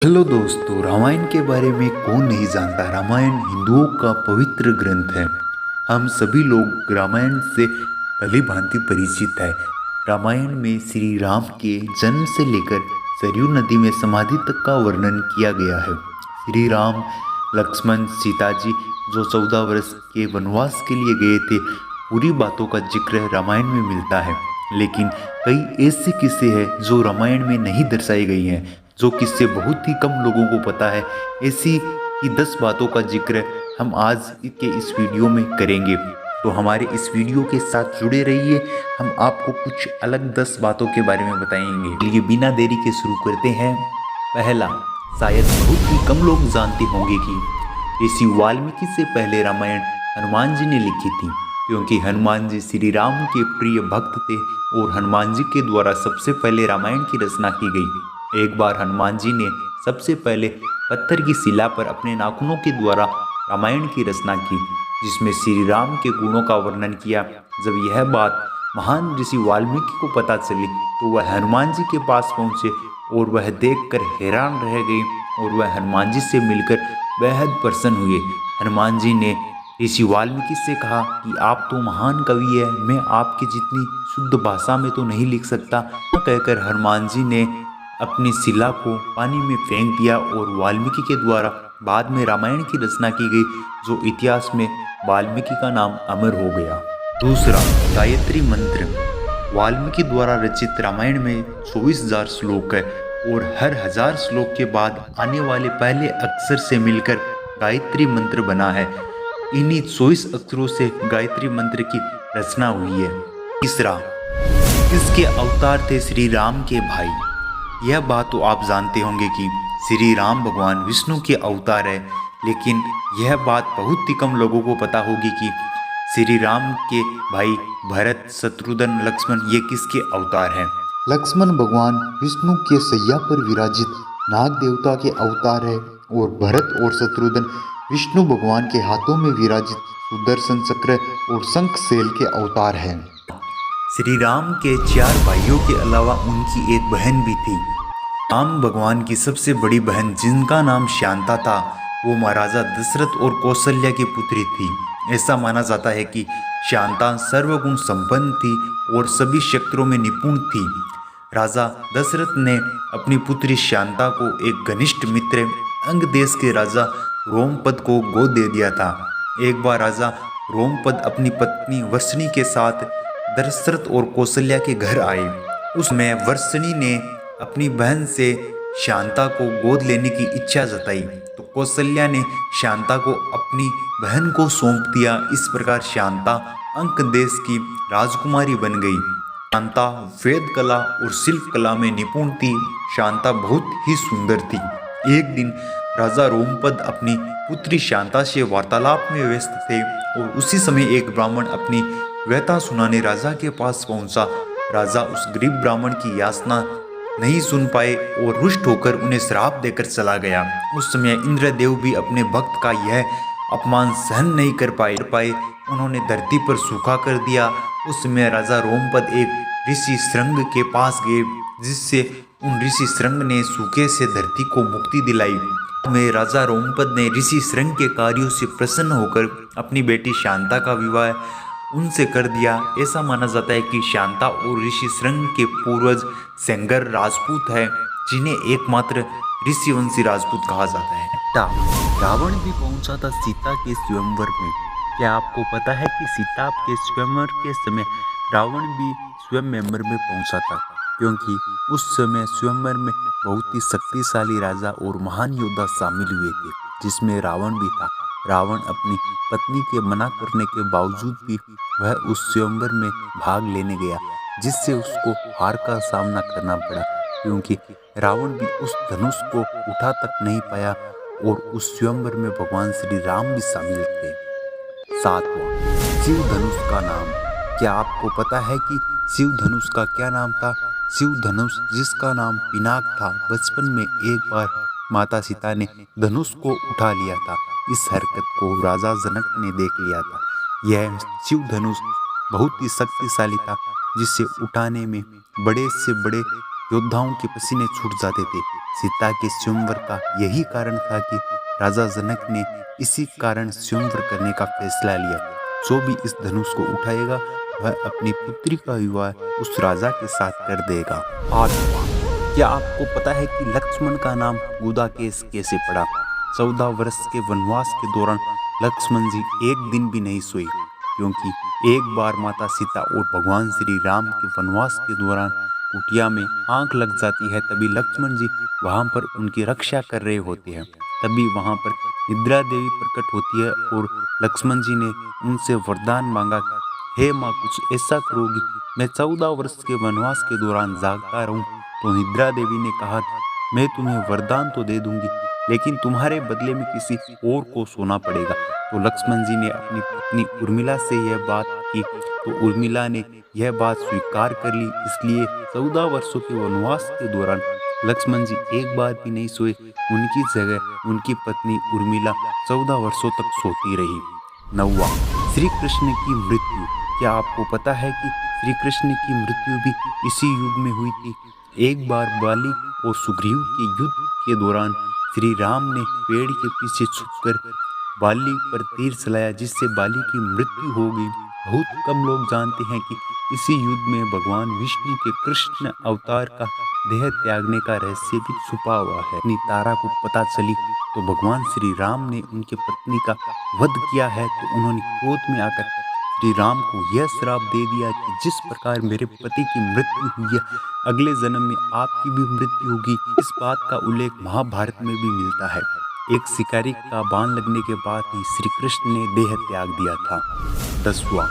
Hello दोस्तों, रामायण के बारे में कौन नहीं जानता। रामायण हिंदुओं का पवित्र ग्रंथ है। हम सभी लोग रामायण से भली भांति परिचित है। रामायण में श्री राम के जन्म से लेकर सरयू नदी में समाधि तक का वर्णन किया गया है। श्री राम, लक्ष्मण, सीता जी जो 14 वर्ष के वनवास के लिए गए थे, पूरी बातों का जिक्र रामायण में मिलता है। लेकिन कई ऐसे किस्से हैं जो रामायण में नहीं दर्शाई गई हैं, जो किस्से बहुत ही कम लोगों को पता है। ऐसी ही 10 बातों का जिक्र हम आज के इस वीडियो में करेंगे। तो हमारे इस वीडियो के साथ जुड़े रहिए। हम आपको कुछ अलग 10 बातों के बारे में बताएंगे। चलिए बिना देरी के शुरू करते हैं। पहला, शायद बहुत ही कम लोग जानते होंगे कि ऋषि वाल्मीकि से पहले रामायण हनुमान जी ने लिखी थी, क्योंकि हनुमान जी श्री राम के प्रिय भक्त थे और हनुमान जी के द्वारा सबसे पहले रामायण की रचना की गई। एक बार हनुमान जी ने सबसे पहले पत्थर की शिला पर अपने नाखूनों के द्वारा रामायण की रचना की, जिसमें श्री राम के गुणों का वर्णन किया। जब यह बात महान ऋषि वाल्मीकि को पता चली तो वह हनुमान जी के पास पहुँचे और वह देखकर हैरान रह गए और वह हनुमान जी से मिलकर बेहद प्रसन्न हुए। हनुमान जी ने ऋषि वाल्मीकि से कहा कि आप तो महान कवि है, मैं आपकी जितनी शुद्ध भाषा में तो नहीं लिख सकता। कहकर हनुमान जी ने अपनी शिला को पानी में फेंक दिया और वाल्मीकि के द्वारा बाद में रामायण की रचना की गई, जो इतिहास में वाल्मीकि का नाम अमर हो गया। दूसरा, गायत्री मंत्र। वाल्मीकि द्वारा रचित रामायण में 24,000 श्लोक है और हर 1000 श्लोक के बाद आने वाले पहले अक्षर से मिलकर गायत्री मंत्र बना है। इन्हीं 24 अक्षरों से गायत्री मंत्र की रचना हुई है। तीसरा, इसके अवतार थे श्री राम के भाई। यह बात तो आप जानते होंगे कि श्री राम भगवान विष्णु के अवतार है, लेकिन यह बात बहुत ही कम लोगों को पता होगी कि श्री राम के भाई भरत, शत्रुघ्न, लक्ष्मण ये किसके अवतार हैं। लक्ष्मण भगवान विष्णु के सैया पर विराजित नाग देवता के अवतार है और भरत और शत्रुघ्न विष्णु भगवान के हाथों में विराजित सुदर्शन चक्र और शंखशैल के अवतार हैं। श्री राम के 4 भाइयों के अलावा उनकी एक बहन भी थी। राम भगवान की सबसे बड़ी बहन, जिनका नाम शांता था, वो महाराजा दशरथ और कौशल्या की पुत्री थी। ऐसा माना जाता है कि शांता सर्वगुण संपन्न थी और सभी क्षेत्रों में निपुण थी। राजा दशरथ ने अपनी पुत्री शांता को एक घनिष्ठ मित्र अंग देश के राजा रोमपद को गोद दे दिया था। एक बार राजा रोमपद अपनी पत्नी वर्षणी के साथ दशरथ और कौशल्या के घर आए। उसमें वर्षणी ने अपनी बहन से शांता को गोद लेने की इच्छा जताई, तो कौशल्या ने शांता को अपनी बहन को सौंप दिया। इस प्रकार शांता अंक देश की राजकुमारी बन गई। शांता वेद कला और शिल्प कला में निपुण थी। शांता बहुत ही सुंदर थी। एक दिन राजा रोमपद अपनी पुत्री शांता से वार्तालाप में व्यस्त थे और उसी समय एक ब्राह्मण अपनी व्यथा सुनाने राजा के पास पहुंचा। राजा उस गरीब ब्राह्मण की याचना नहीं सुन पाए और रुष्ट होकर उन्हें श्राप देकर चला गया। उस समय इंद्रदेव भी अपने भक्त का यह अपमान सहन नहीं कर पाए। उन्होंने धरती पर सूखा कर दिया। उस समय राजा रोमपद एक ऋषि श्रृंग के पास गए, जिससे उन ऋषि श्रृंग ने सूखे से धरती को मुक्ति दिलाई। में राजा रोमपद ने ऋषि श्रृंग के कार्यों से प्रसन्न होकर अपनी बेटी शांता का विवाह उनसे कर दिया। ऐसा माना जाता है कि शांता और ऋषि श्रृंग के पूर्वज सेंगर राजपूत है, जिन्हें एकमात्र ऋषिवंशी राजपूत कहा जाता है। रावण भी पहुंचा था सीता के स्वयंवर में। क्या आपको पता है कि सीता के स्वयंवर के समय रावण भी स्वयंवर में पहुंचा था, क्योंकि उस समय स्वयंवर में बहुत ही शक्तिशाली राजा और महान योद्धा शामिल हुए थे, जिसमें रावण भी था। रावण अपनी पत्नी के मना करने के बावजूद भी वह उस स्वयंवर में भाग लेने गया, जिससे उसको हार का सामना करना पड़ा, क्योंकि रावण भी उस धनुष को उठा तक नहीं पाया और उस स्वयंवर में भगवान श्री राम भी शामिल थे। 7वां, शिव धनुष का नाम। क्या आपको पता है कि शिव धनुष का क्या नाम था? शिव धनुष, जिसका नाम पिनाक था, बचपन में एक बार माता सीता ने धनुष को उठा लिया था। इस हरकत को राजा जनक ने देख लिया था। यह शिव धनुष बहुत ही शक्तिशाली था, जिसे उठाने में बड़े से बड़े योद्धाओं के पसीने छूट जाते थे। सीता के स्वयंवर का यही कारण था कि राजा जनक ने इसी कारण स्वयंवर करने का फैसला लिया। जो भी इस धनुष को उठाएगा वह अपनी पुत्री का विवाह उस राजा के साथ कर देगा। 8वां, क्या आपको पता है कि लक्ष्मण का नाम गुदाकेश कैसे पड़ा? 14 वर्ष के वनवास के दौरान लक्ष्मण जी एक दिन भी नहीं सोए, क्योंकि एक बार माता सीता और भगवान श्री राम के वनवास के दौरान कुटिया में आंख लग जाती है। तभी लक्ष्मण जी वहां पर उनकी रक्षा कर रहे होते हैं। तभी वहां पर निद्रा देवी प्रकट होती है और लक्ष्मण जी ने उनसे वरदान मांगा, हे माँ, कुछ ऐसा करोगी, मैं 14 वर्ष के वनवास के दौरान जागता रहूं। तो निद्रा देवी ने कहा, मैं तुम्हें वरदान तो दे दूंगी, लेकिन तुम्हारे बदले में किसी और को सोना पड़ेगा। तो लक्ष्मण जी ने अपनी पत्नी उर्मिला से यह बात की, तो उर्मिला ने यह बात स्वीकार कर ली। इसलिए 14 वर्षों के वनवास के दौरान लक्ष्मण जी एक बार भी नहीं सोए। उनकी जगह उनकी पत्नी उर्मिला 14 वर्षों तक सोती रही। 9वां, श्री कृष्ण की मृत्यु। क्या आपको पता है कि श्री कृष्ण की मृत्यु भी इसी युग में हुई थी? एक बार बाली और सुग्रीव के युद्ध के दौरान श्री राम ने पेड़ के पीछे छुपकर बाली पर तीर चलाया, जिससे बाली की मृत्यु हो गई। बहुत कम लोग जानते हैं कि इसी युद्ध में भगवान विष्णु के कृष्ण अवतार का देह त्यागने का रहस्य भी छुपा हुआ है। अपनी तारा को पता चली तो भगवान श्री राम ने उनके पत्नी का वध किया है। तो उन्होंने क्रोध में आकर श्री राम को यह श्राप दे दिया कि जिस प्रकार मेरे पति की मृत्यु हुई है, अगले जन्म में आपकी भी मृत्यु होगी। इस बात का उल्लेख महाभारत में भी मिलता है। एक शिकारी का बाण लगने के बाद ही श्री कृष्ण ने देह त्याग दिया था। 10वां,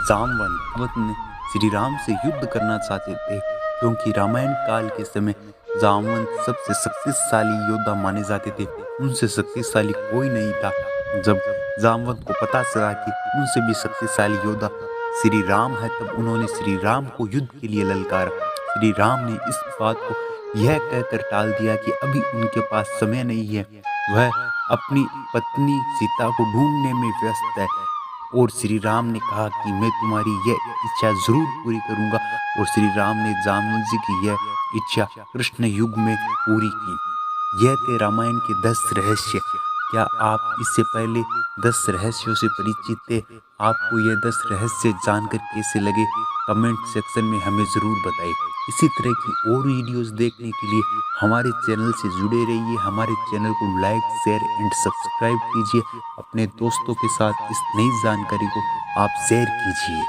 जामवंत ने श्री राम से युद्ध करना चाहते थे, क्योंकि रामायण काल के समय जामवंत सबसे शक्तिशाली योद्धा माने जाते थे। उनसे शक्तिशाली कोई नहीं था। जब जामवंत को पता चला कि उनसे भी शक्तिशाली योद्धा श्री राम है, तब उन्होंने श्री राम को युद्ध के लिए ललकारा। श्री राम ने इस बात को यह कहकर टाल दिया कि अभी उनके पास समय नहीं है, वह अपनी पत्नी सीता को ढूंढने में व्यस्त है। और श्री राम ने कहा कि मैं तुम्हारी यह इच्छा जरूर पूरी करूंगा। और श्री राम ने जामवंत जी की यह इच्छा कृष्ण युग में पूरी की। यह थे रामायण के 10 रहस्य। क्या आप इससे पहले 10 रहस्यों से परिचित थे? आपको यह 10 रहस्य जानकर कैसे लगे? कमेंट सेक्शन में हमें ज़रूर बताइए। इसी तरह की और वीडियोस देखने के लिए हमारे चैनल से जुड़े रहिए। हमारे चैनल को लाइक, शेयर एंड सब्सक्राइब कीजिए। अपने दोस्तों के साथ इस नई जानकारी को आप शेयर कीजिए।